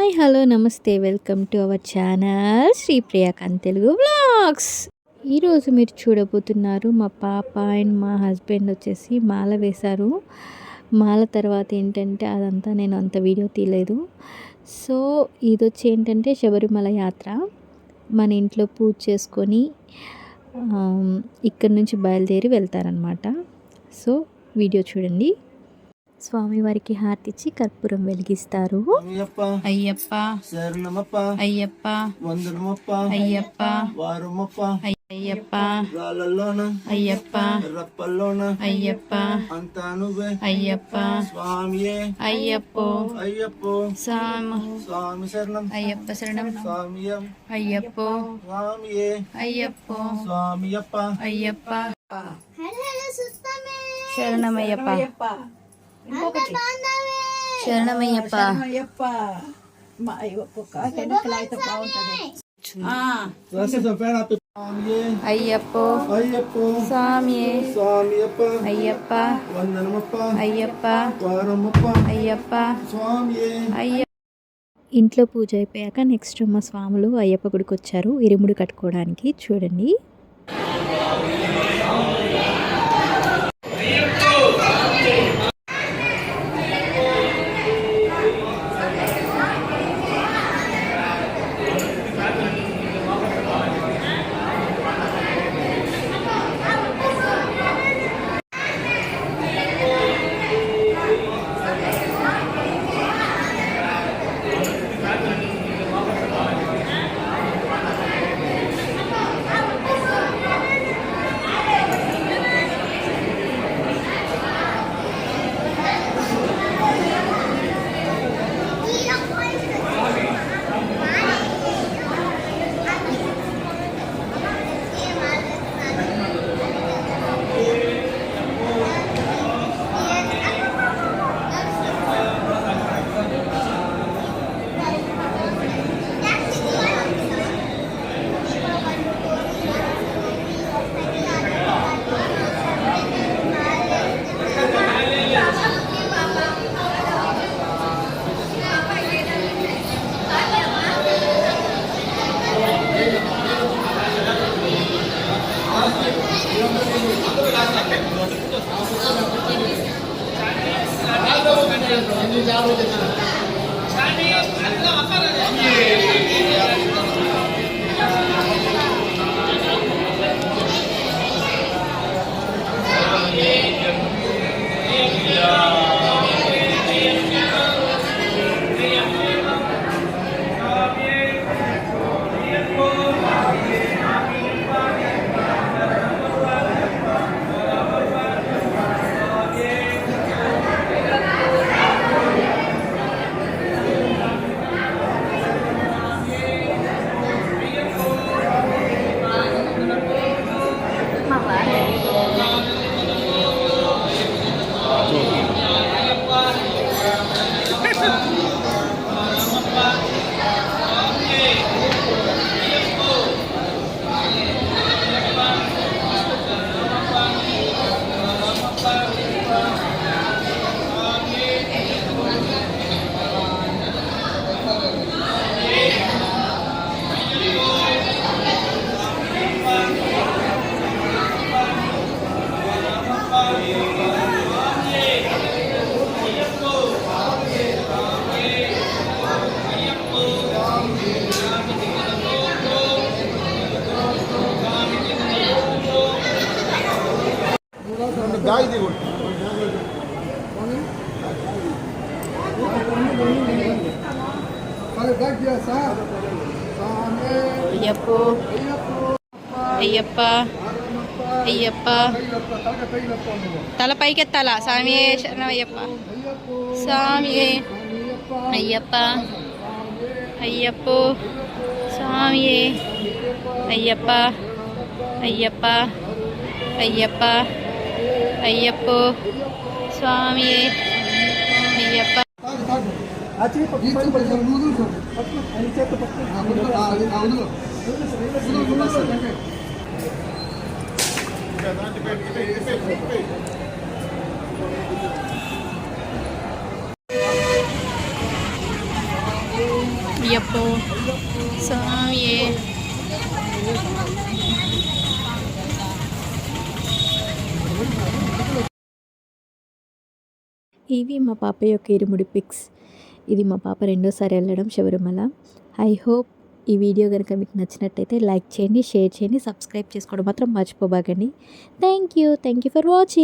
Hi hello namaste welcome to our channel Shri Priyakanth Telugu vlogs. ఈరోజు మీరు చూడబోతున్నారు మా పాప అండ్ మా హస్బెండ్ వచ్చేసి మాల వేశారు. మాల తర్వాత ఏంటంటే అదంతా నేను అంత వీడియో తీయలేదు. సో ఇది వచ్చి ఏంటంటే శబరిమల యాత్ర. మన ఇంట్లో పూజ చేసుకొని ఇక్కడి నుంచి బయలుదేరి వెళ్తారనమాట. సో వీడియో చూడండి. స్వామివారికి హారతిచ్చి కర్పూరం వెలిగిస్తారు. అయ్యప్ప శరణమప్ప అయ్యప్ప వందనమప్ప అయ్యప్ప వారమప్ప అయ్యప్ప రాళ్ళలోన అయ్యప్ప రప్పల్లోన అయ్యప్ప అంతా నువ్వే అయ్యప్ప స్వామియే అయ్యప్పో అయ్యప్పో స్వామి శరణం అయ్యప్ప శరణం స్వామియం అయ్యప్పో స్వామియే అయ్యప్పో స్వామియప్ప అయ్యప్ప శరణమయ్యప్ప శరణమయ్యప్ప అయ్యప్పో స్వామియే అయ్యప్ప అయ్యప్ప అయ్యప్ప అయ్యప్ప. ఇంట్లో పూజ అయిపోయాక నెక్స్ట్ మా స్వాములు అయ్యప్ప గుడికి వచ్చారు ఇరుముడి కట్టుకోవడానికి. చూడండి. అయ్యప్ప అయ్యప్ప అయ్యప్ప తల పైకెత్తాల స్వామియే శరణమయ్యప్ప స్వామియే అయ్యప్ప అయ్యప్పో స్వామియే అయ్యప్ప అయ్యప్ప అయ్యప్ప అయ్యప్పో స్వామియే అయ్యప్ప. అయ్యప్పో స్వామియే. ఇవి మా పాప యొక్క ఇరుముడి పిక్స్. ఇది మా పాప రెండోసారి వెళ్ళడం శబరిమల. ఐ హోప్ ఈ వీడియో కనుక మీకు నచ్చినట్టయితే లైక్ చేయండి, షేర్ చేయండి, సబ్స్క్రైబ్ చేసుకోవడం మాత్రం మర్చిపోబాకండి. Thank you for watching.